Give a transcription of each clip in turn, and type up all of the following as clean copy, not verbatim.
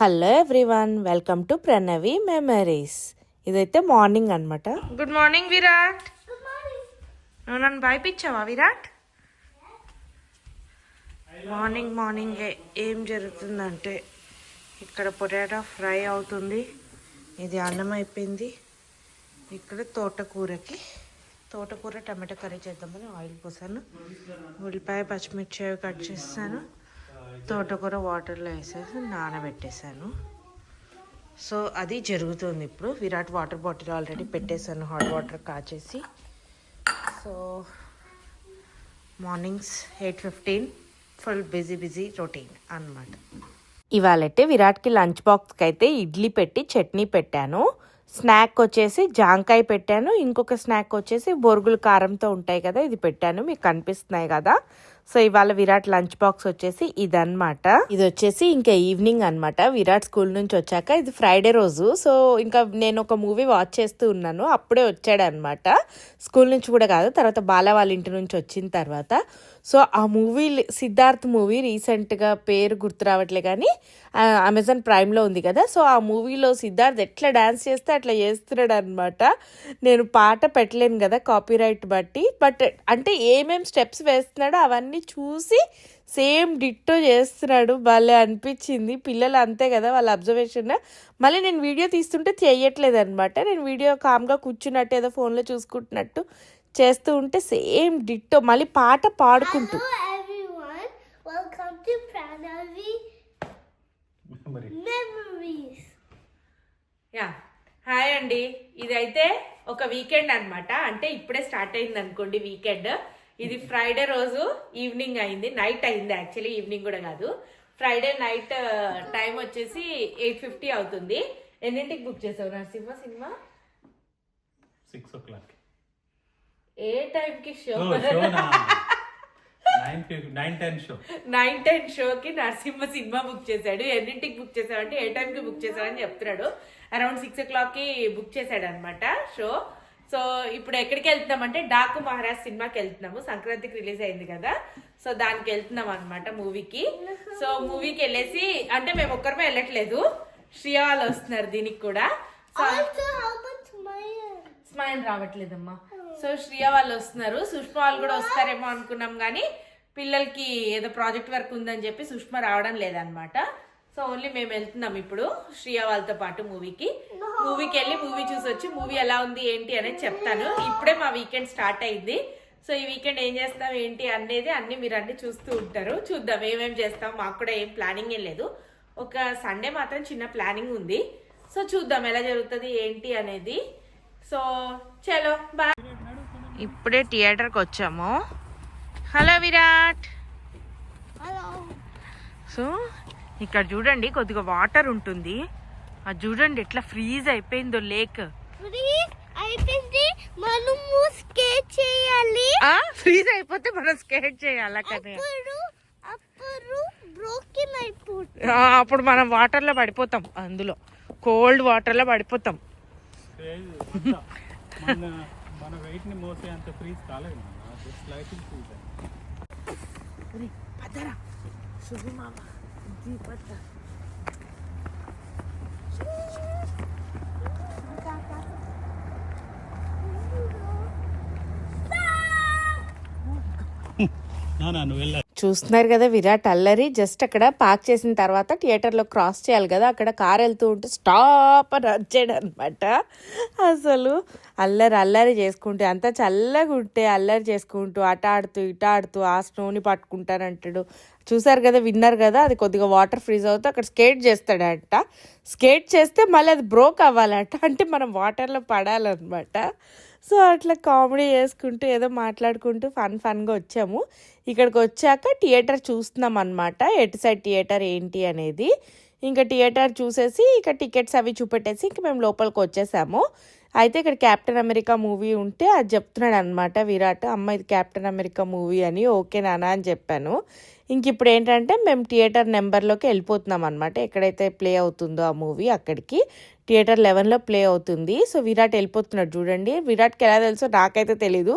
Hello everyone, welcome to Pranavi memories. ఇదైతే morning అనమాట. Good morning Virat. నువ్వు నన్ను భయపించావా విరాట్? మార్నింగ్ ఏం జరుగుతుందంటే ఇక్కడ పొటాటో ఫ్రై అవుతుంది, ఇది అన్నం అయిపోయింది. ఇక్కడ తోటకూర టమాటా కర్రీ చేద్దామని ఆయిల్ పోసాను, ఉల్లిపాయ పచ్చిమిర్చి అవి కట్ చేస్తాను, తోటకూర వాటర్లో వేసేసి నానబెట్టేశాను. సో అది జరుగుతుంది ఇప్పుడు. విరాట్ వాటర్ బాటిల్ ఆల్రెడీ పెట్టేశాను హాట్ వాటర్ కాచేసి. So mornings 8:15 full busy routine అన్నమాట. ఇవాళైతే విరాట్కి లంచ్ బాక్స్కి అయితే ఇడ్లీ పెట్టి చట్నీ పెట్టాను. స్నాక్ వచ్చేసి జాంకాయ పెట్టాను, ఇంకొక స్నాక్ వచ్చేసి బొరుగులు కారంతో ఉంటాయి కదా, ఇది పెట్టాను, మీకు కనిపిస్తున్నాయి కదా. సో ఇవాళ విరాట్ లంచ్ బాక్స్ వచ్చేసి ఇదన్నమాట. ఇది వచ్చేసి ఇంకా ఈవినింగ్ అనమాట. విరాట్ స్కూల్ నుంచి వచ్చాక, ఇది ఫ్రైడే రోజు. సో ఇంకా నేను ఒక మూవీ వాచ్ చేస్తూ ఉన్నాను, అప్పుడే వచ్చాడు అనమాట. స్కూల్ నుంచి కూడా కాదు, తర్వాత బాల వాళ్ళ ఇంటి నుంచి వచ్చిన తర్వాత. సో ఆ మూవీ సిద్ధార్థ్ మూవీ రీసెంట్గా పేరు గుర్తు రావట్లే కానీ అమెజాన్ ప్రైమ్లో ఉంది కదా. సో ఆ మూవీలో సిద్ధార్థ్ ఎట్లా డాన్స్ చేస్తే అట్లా చేస్తున్నాడు అనమాట. నేను పాట పెట్టలేను కదా కాపీరైట్ బట్టి, బట్ అంటే ఏమేం స్టెప్స్ వేస్తున్నాడో అవన్నీ చూసి సేమ్ డిట్టో చేస్తున్నాడు. భలే అనిపించింది. పిల్లలు అంతే కదా, వాళ్ళ అబ్జర్వేషన్. మళ్ళీ నేను వీడియో తీస్తుంటే చేయట్లేదు అనమాట. నేను వీడియో కామ్గా కూర్చున్నట్టు ఏదో ఫోన్లో చూసుకుంటున్నట్టు చేస్తూ ఉంటే సేమ్ డిట్టో మళ్ళీ పాట పాడుకుంటూ. యా హాయ్ అండి. ఇదైతే ఒక వీకెండ్ అనమాట. అంటే ఇప్పుడే స్టార్ట్ అయింది అనుకోండి వీకెండ్. ఇది ఫ్రైడే రోజు ఈవినింగ్ అయింది, నైట్ అయింది యాక్చువల్లీ, ఈవినింగ్ కూడా కాదు. ఫ్రైడే నైట్ టైం వచ్చేసి 8:50 అవుతుంది. ఎన్నింటికి బుక్ చేసావు నరసింహ సినిమా? 6 o'clock. ఏ టైంకి షో? 9:10 షోకి నరసింహ సినిమా బుక్ చేశాడు. ఎన్నింటికి బుక్ చేశాడంటే ఏ టైంకి బుక్ చేశాడని చెప్తున్నాడు. అరౌండ్ 6 o'clockకి బుక్ చేశాడు అనమాట షో. సో ఇప్పుడు ఎక్కడికి వెళ్తున్నామంటే డాకు మహారాజ్ సినిమాకి వెళ్తున్నాము. సంక్రాంతికి రిలీజ్ అయింది కదా, సో దానికి వెళ్తున్నాం అనమాట మూవీకి. సో మూవీకి వెళ్ళేసి, అంటే మేము ఒక్కరిమే వెళ్ళట్లేదు, శ్రియా వాళ్ళు వస్తున్నారు దీనికి కూడా. స్మైల్ రావట్లేదమ్మా. సో శ్రియా వాళ్ళు వస్తున్నారు, సుష్మా వాళ్ళు కూడా వస్తారేమో అనుకున్నాం కానీ పిల్లలకి ఏదో ప్రాజెక్ట్ వర్క్ ఉందని చెప్పి సుష్మా రావడం లేదనమాట. సో ఓన్లీ మేము వెళ్తున్నాం ఇప్పుడు శ్రియా వాళ్ళతో పాటు మూవీకి వెళ్ళి మూవీ చూసి వచ్చి మూవీ ఎలా ఉంది ఏంటి అనేది చెప్తాను. ఇప్పుడే మా వీకెండ్ స్టార్ట్ అయింది. సో ఈ వీకెండ్ ఏం చేస్తాం ఏంటి అనేది అన్ని మీరు అన్ని చూస్తూ ఉంటారు. చూద్దాం ఏమేమి చేస్తాం. మాకు కూడా ఏం ప్లానింగ్ ఏం లేదు, ఒక సండే మాత్రం చిన్న ప్లానింగ్ ఉంది. సో చూద్దాం ఎలా జరుగుతుంది ఏంటి అనేది. సో చలో బాయ్. ఇప్పుడే థియేటర్కి వచ్చాము. హలో విరాట్. సో ఇక్కడ చూడండి కొద్దిగా వాటర్ ఉంటుంది, అది చూడండి ఎట్లా ఫ్రీజ్ అయిపోయిందో లేక్. ఫ్రీజ్ అయిపోతే మనం స్కేట్ చేయాలి కానీ అప్పుడు మనం వాటర్ లో పడిపోతాం, అందులో కోల్డ్ వాటర్ లో పడిపోతాం. మన వెయిట్ ని మోసే అంత ఫ్రీజ్ కాలేదు. పదరా శుభ మామ దీపత్త. చూస్తున్నారు కదా విరాట్ అల్లరి. జస్ట్ అక్కడ పార్క్ చేసిన తర్వాత థియేటర్లో క్రాస్ చేయాలి కదా, అక్కడ కార్ వెళ్తూ ఉంటే స్టాప్ అని వచ్చాడు అనమాట. అసలు అల్లరి చేసుకుంటే, అంతా చల్లగా ఉంటే అల్లరి చేసుకుంటూ అట ఆడుతూ ఇట ఆడుతూ ఆ స్నోని పట్టుకుంటానంటాడు. చూసారు కదా, విన్నారు కదా, అది కొద్దిగా వాటర్ ఫ్రీజ్ అవుతూ అక్కడ స్కేట్ చేస్తాడంట. స్కేట్ చేస్తే మళ్ళీ అది బ్రోక్ అవ్వాలంట, అంటే మనం వాటర్లో పడాలన్నమాట. సో అట్లా కామెడీ చేసుకుంటూ ఏదో మాట్లాడుకుంటూ ఫన్గా వచ్చాము. ఇక్కడికి వచ్చాక థియేటర్ చూస్తున్నాం అనమాట, ఎటు సైడ్ థియేటర్ ఏంటి అనేది. ఇంకా థియేటర్ చూసేసి ఇక టికెట్స్ అవి చూపెట్టేసి ఇంక మేము లోపలికి వచ్చేసాము. అయితే ఇక్కడ క్యాప్టెన్ అమెరికా మూవీ ఉంటే అది చెప్తున్నాడు అనమాట విరాట్, అమ్మ ఇది క్యాప్టెన్ అమెరికా మూవీ అని. ఓకే నాన్న అని చెప్పాను. ఇంక ఇప్పుడు ఏంటంటే మేము థియేటర్ నెంబర్లోకి వెళ్ళిపోతున్నాం అనమాట, ఎక్కడైతే ప్లే అవుతుందో ఆ మూవీ అక్కడికి. థియేటర్ 11లో ప్లే అవుతుంది. సో విరాట్ వెళ్ళిపోతున్నాడు చూడండి. విరాట్కి ఎలా తెలుసో నాకైతే తెలీదు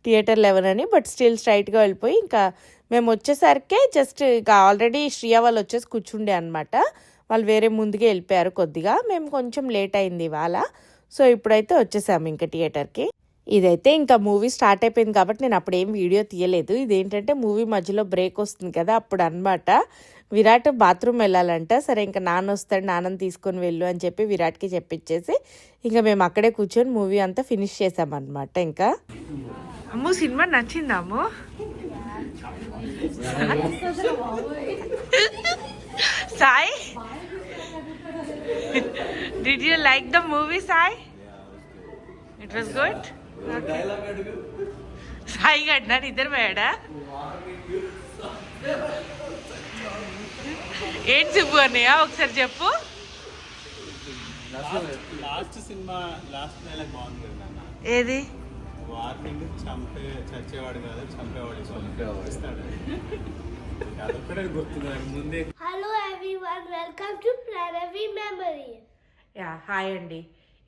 థియేటర్ 11 అని, బట్ స్టిల్ స్ట్రైట్గా వెళ్ళిపోయి ఇంకా మేము వచ్చేసరికి జస్ట్ ఇక ఆల్రెడీ శ్రియా వాళ్ళు వచ్చేసి కూర్చుండే అనమాట. వాళ్ళు వేరే ముందుకే వెళ్ళిపోయారు కొద్దిగా. మేము కొంచెం లేట్ అయింది ఇవాళ. సో ఇప్పుడైతే వచ్చేసాము ఇంకా థియేటర్కి. ఇదైతే ఇంకా మూవీ స్టార్ట్ అయిపోయింది కాబట్టి నేను అప్పుడు ఏం వీడియో తీయలేదు. ఇదేంటంటే మూవీ మధ్యలో బ్రేక్ వస్తుంది కదా అప్పుడు అనమాట. విరాట్ బాత్రూమ్ వెళ్ళాలంట. సరే ఇంకా నాన్న వస్తాడు, నాన్నని తీసుకొని వెళ్ళు అని చెప్పి విరాట్కి చెప్పించేసి ఇంకా మేము అక్కడే కూర్చొని మూవీ అంతా ఫినిష్ చేసామన్నమాట. ఇంకా అమ్మో సినిమా నచ్చిందా అమ్మో? Sai, did you like the movie Sai? It was good. Sai గడ్డారు ఇద్దరు పోయాడా? ఏంటి సుబ్బు అన్నయ్య ఒకసారి చెప్పు. లాస్ట్ సినిమా లాస్ట్ డైలాగ్ బాగుంది కదా నాన్న. ఏది? వార్నింగ్ చచ్చేవాడు కాదు చంపేవాడు ఇస్తాడు. అదొక్కడే గుర్తుంది నాకు ముందే. Hello everyone, welcome to Pranavi Memory. Yeah hi అండి.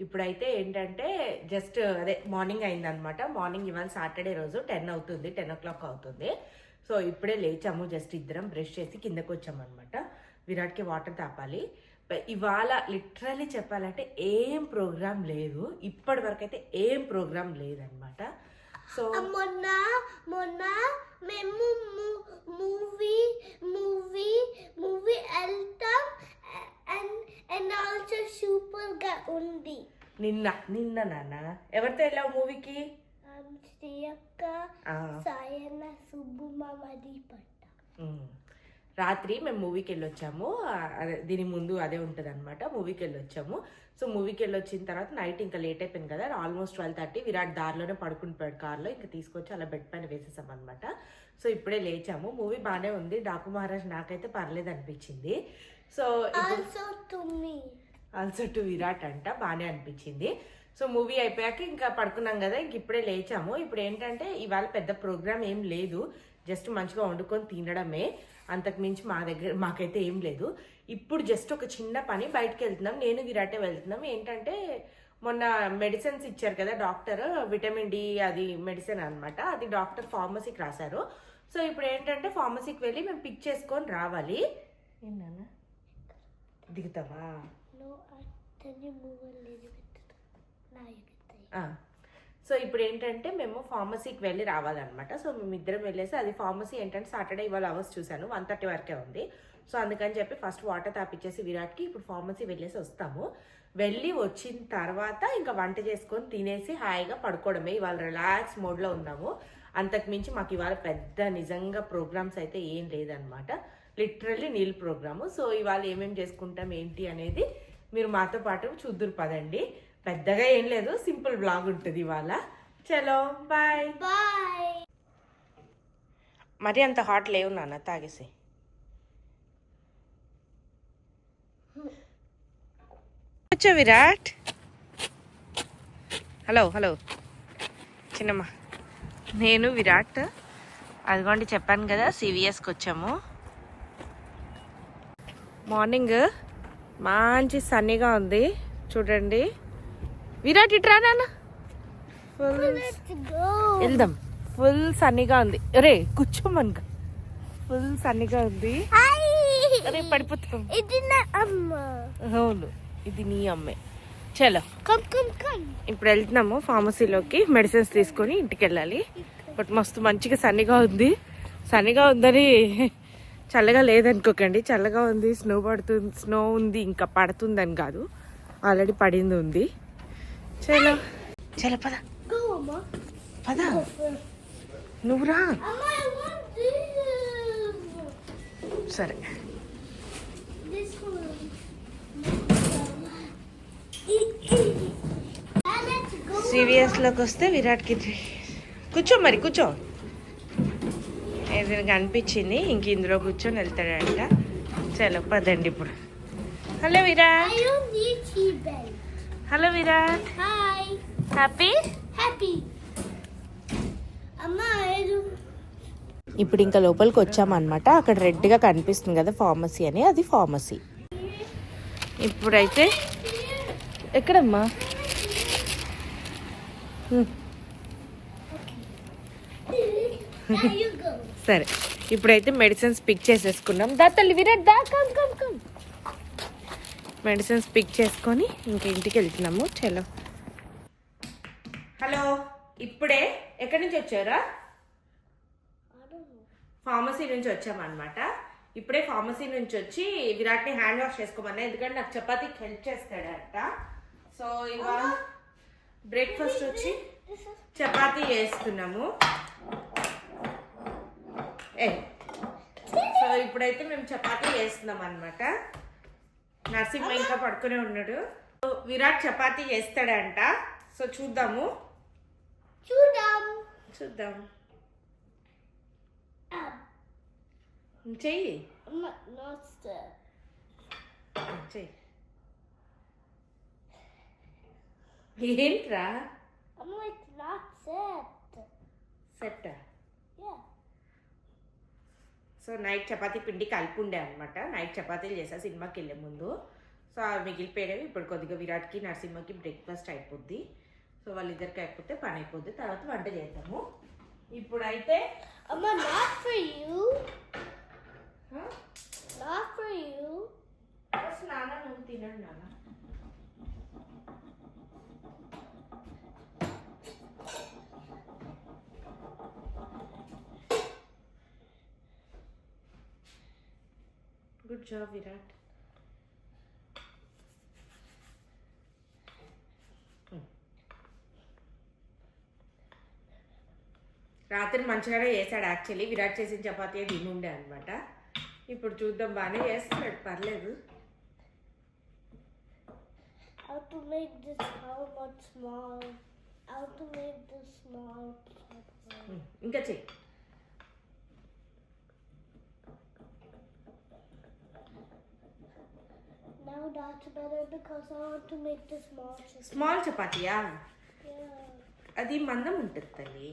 ఇప్పుడైతే ఏంటంటే జస్ట్ అదే మార్నింగ్ అయిందనమాట. మార్నింగ్ ఇవాళ సాటర్డే రోజు 10 అవుతుంది, 10 o'clock అవుతుంది. సో ఇప్పుడే లేచాము, జస్ట్ ఇద్దరం బ్రష్ చేసి కిందకు వచ్చామన్నమాట. విరాట్కి వాటర్ తాపాలి. ఇవాళ లిటరలీ చెప్పాలంటే ఏం ప్రోగ్రామ్ లేదు, ఇప్పటి వరకు అయితే ఏం ప్రోగ్రామ్ లేదనమాట. సో మొన్న మేము మూవీ వెళ్తాం and also సూపర్ గా ఉంది. నిన్న నాన్న ఎవరితో వెళ్ళావు మూవీకి? శ్రీయక్క, సాయన్న, సుబ్బు, మామ, దీపట్ట. రాత్రి మేము మూవీకి వెళ్ళొచ్చాము. అదే దీని ముందు అదే ఉంటుంది అనమాట. మూవీకి వెళ్ళొచ్చాము. సో మూవీకి వెళ్ళొచ్చిన తర్వాత నైట్ ఇంకా లేట్ అయిపోయింది కదా, ఆల్మోస్ట్ 12:30. విరాట్ దారిలోనే పడుకుంటున్నాడు కార్లో. ఇంకా తీసుకొచ్చి అలా బెడ్ పైన వేసేసాం అనమాట. సో ఇప్పుడే లేచాము. మూవీ బాగానే ఉంది. డాకు మహారాజ్ నాకైతే పర్లేదు అనిపించింది. సో ఆల్సో టు విరాట్ అంట బాగానే అనిపించింది. సో మూవీ అయిపోయాక ఇంకా పడుకున్నాం కదా, ఇంక ఇప్పుడే లేచాము. ఇప్పుడు ఏంటంటే ఇవాళ పెద్ద ప్రోగ్రామ్ ఏం లేదు, జస్ట్ మంచిగా వండుకొని తినడమే, అంతకు మించి మాకైతే ఏం లేదు. ఇప్పుడు జస్ట్ ఒక చిన్న పని, బయటకు వెళ్తున్నాం, నేను విరాటే వెళ్తున్నాం. ఏంటంటే మొన్న మెడిసిన్స్ ఇచ్చారు కదా డాక్టర్, విటమిన్ డి అది మెడిసిన్ అనమాట. అది డాక్టర్ ఫార్మసీకి రాశారు. సో ఇప్పుడు ఏంటంటే ఫార్మసీకి వెళ్ళి మేము పిక్ చేసుకొని రావాలి. ఏంటన్నా దిగుతావా? సో ఇప్పుడు ఏంటంటే మేము ఫార్మసీకి వెళ్ళి రావాలన్నమాట. సో మేము ఇద్దరం వెళ్ళేసి, అది ఫార్మసీ ఏంటంటే సాటర్డే ఇవాళ అవర్స్ చూశాను 1:30 వరకే ఉంది. సో అందుకని చెప్పి ఫస్ట్ వాటర్ తాపిచ్చేసి విరాట్కి ఇప్పుడు ఫార్మసీ వెళ్ళేసి వస్తాము. వెళ్ళి వచ్చిన తర్వాత ఇంకా వంట చేసుకొని తినేసి హాయిగా పడుకోవడమే. ఇవాళ రిలాక్స్ మోడ్లో ఉన్నాము. అంతకు మించి మాకు ఇవాళ పెద్ద నిజంగా ప్రోగ్రామ్స్ అయితే ఏం లేదనమాట. Literally Neel programme. సో ఇవాళ ఏమేమి చేసుకుంటాం ఏంటి అనేది మీరు మాతో పాటు చూద్దురు పదండి. పెద్దగా ఏం లేదు, సింపుల్ బ్లాగ్ ఉంటుంది ఇవాళ. చలో బాయ్ బాయ్. మరి అంత హాట్ లేవు నాన్న, తాగేసి. వచ్చా విరాట్? హలో హలో చిన్నమ్మ, నేను విరాట్ అదిగోండి చెప్పాను కదా సివిఎస్కి వచ్చాము. మార్నింగ్ మంచి సన్నీగా ఉంది చూడండి. విరాట్ ఇట్రా నాన్న, వెళ్దాం. ఫుల్ సన్నీగా ఉంది. అరే కూర్చోమనుక, ఫుల్ సన్నీగా ఉంది. అరే పడిపోతాం. అవును ఇది నీ అమ్మే. చలో ఇప్పుడు వెళ్తున్నాము ఫార్మసీలోకి, మెడిసిన్స్ తీసుకొని ఇంటికి వెళ్ళాలి. బట్ మస్తు మంచిగా సన్నీగా ఉంది. సన్నీగా ఉందని చల్లగా లేదనుకోకండి, చల్లగా ఉంది. స్నో ఉంది, ఇంకా పడుతుందని కాదు, ఆల్రెడీ పడింది ఉంది. చలో చలో పద పద, నువ్వు రా. సరే సివిఎస్లోకి వస్తే విరాట్కి కూర్చో, మరి కూర్చో. ఏదైనా కనిపించింది ఇంక ఇందులో కూర్చొని వెళ్తాడంట. చలో పదండి ఇప్పుడు. Hello Virat. Hello Virat. Happy happy. ఇప్పుడు ఇంకా లోపలికి వచ్చామన్నమాట. అక్కడ రెడ్గా కనిపిస్తుంది కదా ఫార్మసీ అని, అది ఫార్మసీ. ఇప్పుడైతే ఎక్కడమ్మా? సరే ఇప్పుడైతే మెడిసిన్స్ పిక్ చేసేసుకున్నాం. దా తల్లి విరాట్ దా, come come come. Medicines pick చేసుకొని ఇంక ఇంటికి వెళ్తున్నాము. చలో. హలో, ఇప్పుడే ఎక్కడి నుంచి వచ్చారా? ఫార్మసీ నుంచి వచ్చామన్నమాట. ఇప్పుడే ఫార్మసీ నుంచి వచ్చి విరాట్ని హ్యాండ్ వాష్ చేసుకోమన్నా, ఎందుకంటే నాకు చపాతీకి హెల్ప్ చేస్తాడంట. సో ఇవాళ బ్రేక్ఫాస్ట్ వచ్చి చపాతీ చేస్తున్నాము. సో ఇప్పుడైతే మేము చపాతీ చేస్తున్నాం అనమాట. నరసింహ ఇంకా పడుకునే ఉన్నాడు. విరాట్ చపాతీ చేస్తాడంట. సో చూద్దాము. చెయ్యి ఏంట్రా సెట్. సో నైట్ చపాతీ పిండి కలిపి ఉండే అనమాట. నైట్ చపాతీలు చేసా సినిమాకి వెళ్ళే ముందు. సో అవి మిగిలిపోయినవి ఇప్పుడు కొద్దిగా విరాట్కి నరసింహకి బ్రేక్ఫాస్ట్ అయిపోద్ది. సో వాళ్ళిద్దరికి అయిపోతే పని అయిపోద్ది, తర్వాత వంట చేద్దాము. ఇప్పుడైతే నాన్న నువ్వు తినండి నాన్న. Good job Virat. రాత్రి మంచిగానే చేశాడు యాక్చువల్లీ. విరాట్ చేసిన చపాతీ తిని ఉండే అనమాట. ఇప్పుడు చూద్దాం, బాగానే చేస్తున్నాడు, పర్లేదు. ఇంకా చెయ్యి. స్మాల్ చపాతీయా? అది మందం ఉంటుంది తల్లి.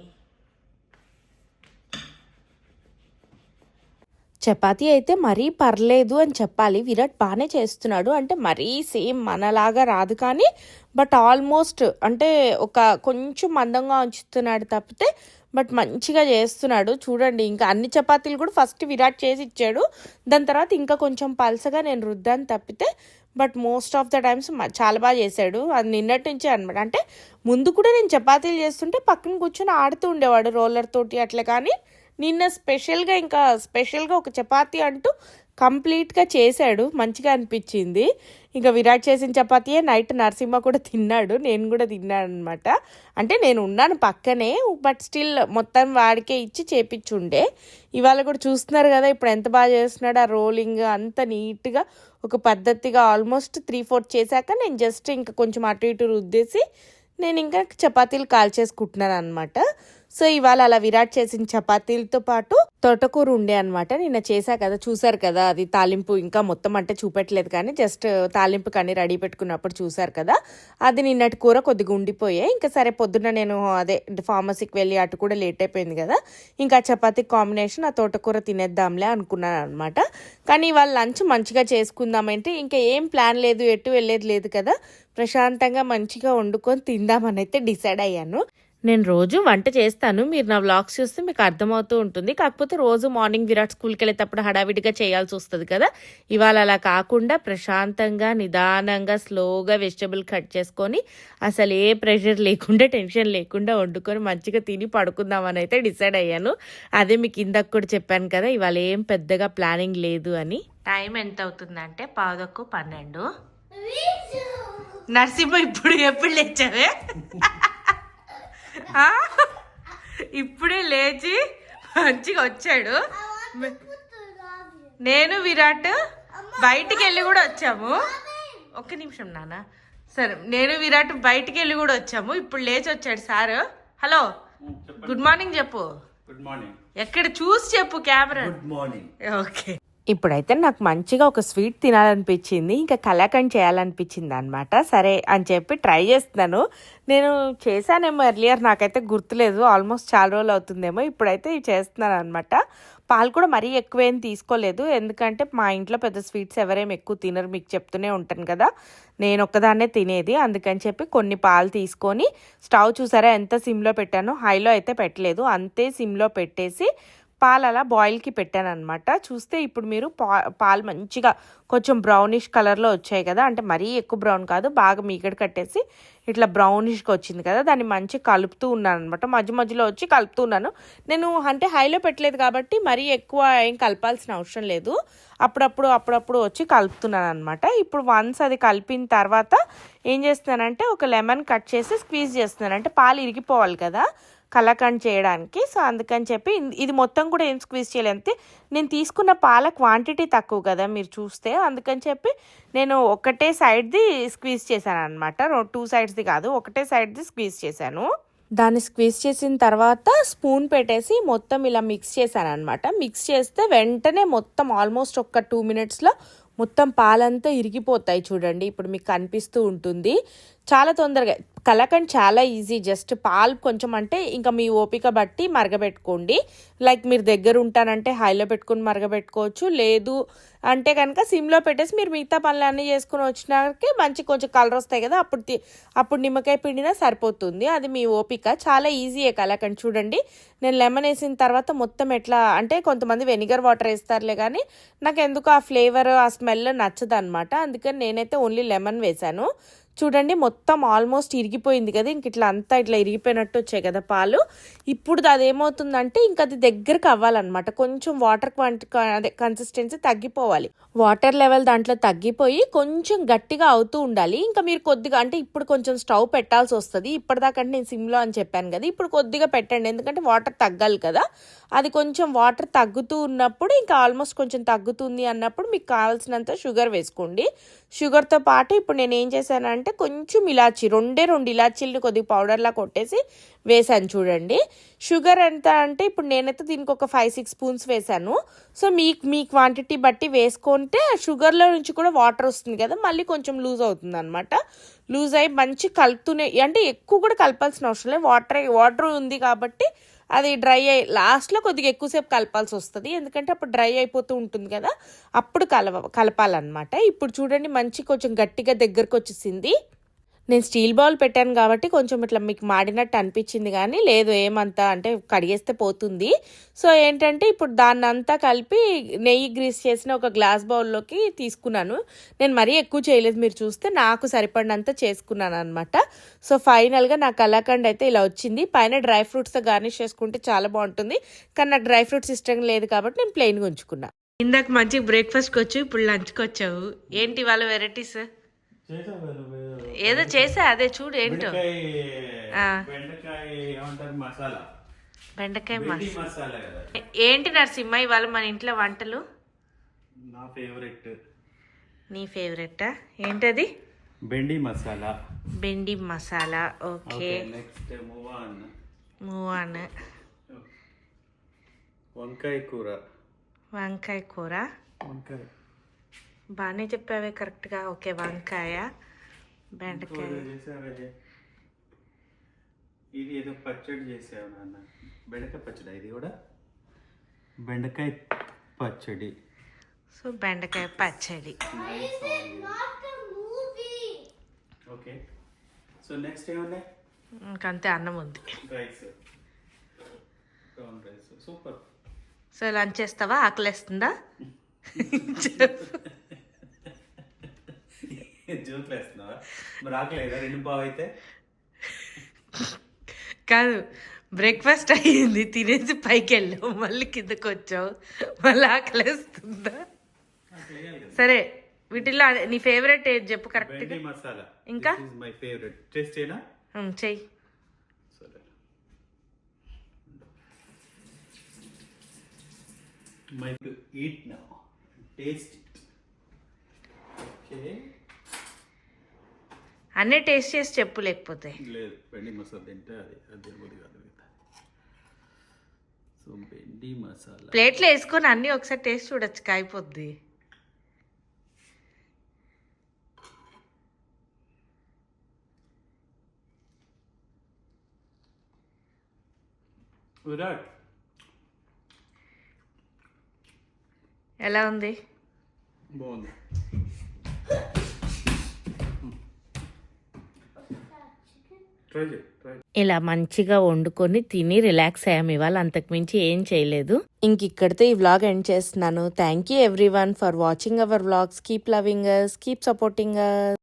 చపాతీ అయితే మరీ పర్లేదు అని చెప్పాలి. విరాట్ బాగానే చేస్తున్నాడు. అంటే మరీ సేమ్ మనలాగా రాదు కానీ బట్ ఆల్మోస్ట్ అంటే ఒక కొంచెం మందంగా ఉంచుతున్నాడు తప్పితే బట్ మంచిగా చేస్తున్నాడు. చూడండి, ఇంకా అన్ని చపాతీలు కూడా ఫస్ట్ విరాట్ చేసి ఇచ్చాడు. దాని తర్వాత ఇంకా కొంచెం పల్సగా నేను రుద్దాను తప్పితే but most of the times చాలా బాగా చేశాడు. అది నిన్నటి నుంచే అనమాట. అంటే ముందు కూడా నేను చపాతీలు చేస్తుంటే పక్కన కూర్చొని ఆడుతూ ఉండేవాడు రోలర్ తోటి అట్లా. కానీ నిన్న స్పెషల్గా ఒక చపాతీ అంటూ కంప్లీట్గా చేశాడు. మంచిగా అనిపించింది. ఇంకా విరాట్ చేసిన చపాతీయే నైట్ నరసింహ కూడా తిన్నాడు, నేను కూడా తిన్నాను అనమాట. అంటే నేను ఉన్నాను పక్కనే, బట్ స్టిల్ మొత్తం వాడికే ఇచ్చి చేపించుండే. ఇవాళ కూడా చూస్తున్నారు కదా ఇప్పుడు ఎంత బాగా చేస్తున్నాడు. ఆ రోలింగ్ అంత నీట్గా ఒక పద్ధతిగా ఆల్మోస్ట్ 3/4 చేశాక నేను జస్ట్ ఇంకా కొంచెం అటు ఇటు రుద్దేసి నేను ఇంకా చపాతీలు కాల్చేసుకుంటున్నాను అనమాట. సో ఇవాళ అలా విరాట్ చేసిన చపాతీలతో పాటు తోటకూర ఉండే అనమాట. నిన్న చేశా కదా, చూసారు కదా. అది తాలింపు ఇంకా మొత్తం అంటే చూపెట్టలేదు కానీ జస్ట్ తాలింపు కానీ రెడీ పెట్టుకున్నప్పుడు చూసారు కదా. అది నిన్నటి కూర కొద్దిగా ఉండిపోయాయి. ఇంకా సరే పొద్దున్న నేను అదే ఫార్మసీకి వెళ్ళి అటు కూడా లేట్ అయిపోయింది కదా. ఇంకా చపాతీ కాంబినేషన్ ఆ తోటకూర తినేద్దాంలే అనుకున్నాను అనమాట. కానీ ఇవాళ లంచ్ మంచిగా చేసుకుందామంటే ఇంకా ఏం ప్లాన్ లేదు, ఎటు వెళ్ళేది లేదు కదా. ప్రశాంతంగా మంచిగా వండుకొని తిందామని అయితే డిసైడ్ అయ్యాను. నేను రోజు వంట చేస్తాను, మీరు నా వ్లాగ్స్ చూస్తే మీకు అర్థమవుతూ ఉంటుంది. కాకపోతే రోజు మార్నింగ్ విరాట్ స్కూల్కి వెళ్ళేటప్పుడు హడావిడిగా చేయాల్సి వస్తుంది కదా. ఇవాళ అలా కాకుండా ప్రశాంతంగా నిదానంగా స్లోగా వెజిటబుల్ కట్ చేసుకొని అసలు ఏ ప్రెషర్ లేకుండా టెన్షన్ లేకుండా వండుకొని మంచిగా తిని పడుకుందామని అయితే డిసైడ్ అయ్యాను. అదే మీకు ఇందాక కూడా చెప్పాను కదా, ఇవాళ ఏం పెద్దగా ప్లానింగ్ లేదు అని. టైం ఎంత అవుతుందంటే 11:12. నరసింహ ఎప్పుడు లేచావే? ఇప్పుడే లేచి మంచిగా వచ్చాడు. నేను విరాట్ బయటికి వెళ్ళి కూడా వచ్చాము. ఒక్క నిమిషం నాన్న. సరే, నేను విరాట్ బయటికి వెళ్ళి కూడా వచ్చాము. ఇప్పుడు లేచి వచ్చాడు సార్. హలో, గుడ్ మార్నింగ్ చెప్పు. Good morning. ఎక్కడ చూసి చెప్పు కెమెరా. Good morning. ఓకే. ఇప్పుడైతే నాకు మంచిగా ఒక స్వీట్ తినాలనిపించింది, ఇంకా కలాకండ్ చేయాలనిపించింది అనమాట. సరే అని చెప్పి ట్రై చేస్తున్నాను. నేను చేశానేమో ఎర్లియర్, నాకైతే గుర్తులేదు. ఆల్మోస్ట్ చాలా రోజులు అవుతుందేమో. ఇప్పుడైతే చేస్తున్నాను అనమాట. పాలు కూడా మరీ ఎక్కువేం తీసుకోలేదు, ఎందుకంటే మా ఇంట్లో పెద్ద స్వీట్స్ ఎవరేం ఎక్కువ తినరు, మీకు చెప్తూనే ఉంటాను కదా. నేను ఒక్కదాన్నే తినేది, అందుకని చెప్పి కొన్ని పాలు తీసుకొని స్టవ్ చూసారా ఎంత సిమ్లో పెట్టానో, హైలో అయితే పెట్టలేదు, అంతే సిమ్లో పెట్టేసి పాలు అలా బాయిల్కి పెట్టాను అనమాట. చూస్తే ఇప్పుడు మీరు పాలు మంచిగా కొంచెం బ్రౌనిష్ కలర్లో వచ్చాయి కదా, అంటే మరీ ఎక్కువ బ్రౌన్ కాదు, బాగా మీగడ కట్టేసి ఇట్లా బ్రౌనిష్గా వచ్చింది కదా, దాన్ని మంచిగా కలుపుతూ ఉన్నాను అనమాట. మధ్య మధ్యలో వచ్చి కలుపుతూ ఉన్నాను. నేను అంటే హైలో పెట్టలేదు కాబట్టి మరీ ఎక్కువ ఏం కలపాల్సిన అవసరం లేదు, అప్పుడప్పుడు వచ్చి కలుపుతున్నాను అనమాట. ఇప్పుడు వన్స్ అది కలిపిన తర్వాత ఏం చేస్తున్నానంటే ఒక లెమన్ కట్ చేసి స్క్వీజ్ చేస్తున్నాను, అంటే పాలు ఇరిగిపోవాలి కదా కలాకండ్ చేయడానికి. సో అందుకని చెప్పి ఇది మొత్తం కూడా ఏం స్క్వీజ్ చేయలేదు, నేను తీసుకున్న పాల క్వాంటిటీ తక్కువ కదా మీరు చూస్తే, అందుకని చెప్పి నేను ఒకటే సైడ్ది స్క్వీజ్ చేశాను అనమాట. 2 సైడ్స్ది కాదు, ఒకటే సైడ్ది స్క్వీజ్ చేశాను. దాన్ని స్క్వీజ్ చేసిన తర్వాత స్పూన్ పెట్టేసి మొత్తం ఇలా మిక్స్ చేశాను అనమాట. మిక్స్ చేస్తే వెంటనే మొత్తం ఆల్మోస్ట్ ఒక 2 మినిట్స్లో మొత్తం పాలంతా ఇరిగిపోతాయి. చూడండి ఇప్పుడు మీకు కనిపిస్తూ ఉంటుంది, చాలా తొందరగా. కలాకండ్ చాలా ఈజీ, జస్ట్ పాలు కొంచెం అంటే ఇంకా మీ ఓపిక బట్టి మరగబెట్టుకోండి. లైక్ మీరు దగ్గర ఉంటానంటే హైలో పెట్టుకుని మరగబెట్టుకోవచ్చు, లేదు అంటే కనుక సిమ్లో పెట్టేసి మీరు మిగతా పనులన్నీ చేసుకుని వచ్చినాకే మంచి కొంచెం కలర్ వస్తాయి కదా, అప్పుడు నిమ్మకాయ పిండినా సరిపోతుంది. అది మీ ఓపిక, చాలా ఈజీయే కలాకండ్. చూడండి నేను లెమన్ వేసిన తర్వాత మొత్తం ఎట్లా అంటే కొంతమంది వెనిగర్ వాటర్ వేస్తారులే, కానీ నాకు ఎందుకు ఆ ఫ్లేవర్ ఆ స్మెల్ నచ్చదు అనమాట, అందుకని నేనైతే ఓన్లీ లెమన్ వేసాను. చూడండి మొత్తం ఆల్మోస్ట్ ఇరిగిపోయింది కదా, ఇంక ఇట్లా అంతా ఇట్లా ఇరిగిపోయినట్టు వచ్చాయి కదా పాలు. ఇప్పుడు అది ఏమవుతుందంటే ఇంకా అది దగ్గరకు అవ్వాలన్నమాట, కొంచెం వాటర్ అదే కన్సిస్టెన్సీ తగ్గిపోవాలి, వాటర్ లెవెల్ దాంట్లో తగ్గిపోయి కొంచెం గట్టిగా అవుతూ ఉండాలి. ఇంకా మీరు కొద్దిగా అంటే ఇప్పుడు కొంచెం స్టవ్ పెట్టాల్సి వస్తుంది, ఇప్పటిదాకంటే నేను సిమ్లో అని చెప్పాను కదా, ఇప్పుడు కొద్దిగా పెట్టండి ఎందుకంటే వాటర్ తగ్గాలి కదా. అది కొంచెం వాటర్ తగ్గుతూ ఉన్నప్పుడు ఇంకా ఆల్మోస్ట్ కొంచెం తగ్గుతుంది అన్నప్పుడు మీకు కావాల్సినంత షుగర్ వేసుకోండి. షుగర్తో పాటు ఇప్పుడు నేను ఏం చేశానంటే కొంచెం ఇలాచి, 2 ఇలాచీలను కొద్దిగా పౌడర్లా కొట్టేసి వేసాను. చూడండి షుగర్ ఎంత అంటే ఇప్పుడు నేనైతే దీనికి ఒక 5-6 స్పూన్స్ వేసాను. సో మీ క్వాంటిటీ బట్టి వేసుకుంటే షుగర్లో నుంచి కూడా వాటర్ వస్తుంది కదా, మళ్ళీ కొంచెం లూజ్ అవుతుంది అనమాట. లూజ్ అయ్యి మంచి కలుపుతూనే, అంటే ఎక్కువ కూడా కలపాల్సిన అవసరం లేదు, వాటర్ ఉంది కాబట్టి అది డ్రై అయ్యి లాస్ట్లో కొద్దిగా ఎక్కువసేపు కలపాల్సి వస్తుంది, ఎందుకంటే అప్పుడు డ్రై అయిపోతూ ఉంటుంది కదా, అప్పుడు కలపాలన్నమాట. ఇప్పుడు చూడండి మంచి కొంచెం గట్టిగా దగ్గరకు వచ్చేసింది. నేను స్టీల్ బౌల్ పెట్టాను కాబట్టి కొంచెం ఇట్లా మీకు మాడినట్టు అనిపించింది, కానీ లేదు ఏమంతా అంటే కడిగేస్తే పోతుంది. సో ఏంటంటే ఇప్పుడు దాన్ని అంతా కలిపి నెయ్యి గ్రీస్ చేసిన ఒక గ్లాస్ బౌల్లోకి తీసుకున్నాను. నేను మరీ ఎక్కువ చేయలేదు, మీరు చూస్తే నాకు సరిపడినంత చేసుకున్నాను అనమాట. సో ఫైనల్గా నా కలాకండ్ అయితే ఇలా వచ్చింది. పైన డ్రై ఫ్రూట్స్తో గార్నిష్ చేసుకుంటే చాలా బాగుంటుంది, కానీ నాకు డ్రై ఫ్రూట్స్ ఇష్టం లేదు కాబట్టి నేను ప్లెయిన్గా ఉంచుకున్నా. ఇందాక మంచిగా బ్రేక్ఫాస్ట్కి వచ్చి ఇప్పుడు లంచ్కి వచ్చావు, ఏంటి వాళ్ళ వెరైటీస్? ఏదో చేసా అదే చూడు ఏంటో. బెండకాయ మసాలా. ఏంటి నరసింహ ఇవాళ మన ఇంట్లో వంటలు? నా ఫేవరెట్. నీ ఫేవరెటా? ఏంటది? బెండి మసాలా. బెండి masala, okay. Next move on. వంకాయ కూర. వంకాయ కూర బాగానే చెప్పావే కరెక్ట్గా. ఓకే వంకాయ, బెండకాయ. ఇది ఏదో పచ్చడి చేసావు నాన్న, బెండకాయ పచ్చడి. ఇది కూడా బెండకాయ పచ్చడి. సో బెండకాయ పచ్చడి. ఓకే. సో నెక్స్ట్ ఏమున్నాయి? ఇంకంతే, అన్నం ఉంది, rice, brown rice. Super. So lunch చేస్తావా? ఆకలేస్తుందా? జోకులు వేస్తున్నావా? మరి ఆకలేదా? 2 పావు అయితే కాదు, బ్రేక్ఫాస్ట్ అయ్యింది, తినేసి పైకి వెళ్ళావు, మళ్ళీ కిందకి వచ్చావు, మళ్ళీ ఆకలేస్తుందా? సరే వీటిల్లో నీ ఫేవరెట్ ఏది చెప్పు కరెక్ట్. మసాలా. ఇంకా మై ఫేవరెట్. టేస్ట్ చేయనా? చెయ్యి. My to eat now. Taste it. Okay. అన్నీ టేస్ట్ చేసి చెప్పు, లేకపోతే లేదు. బెండి మసాలా తింటే అది కాదు. సో బెండి మసాలా ప్లేట్లో వేసుకొని అన్నీ ఒకసారి టేస్ట్ చూడొచ్చు, కాయిపోద్ది. విరాట్ ఎలా ఉంది? బాగుంది. ట్రై చేయి ట్రై ఇలా మంచిగా వండుకొని తిని రిలాక్స్ అయ్యాము ఇవాళ, అంతకుమించి ఏం చేయలేదు. ఇంక ఇక్కడితో ఈ వ్లాగ్ ఎండ్ చేస్తున్నాను. Thank you everyone for watching our vlogs. Keep loving us, keep supporting us.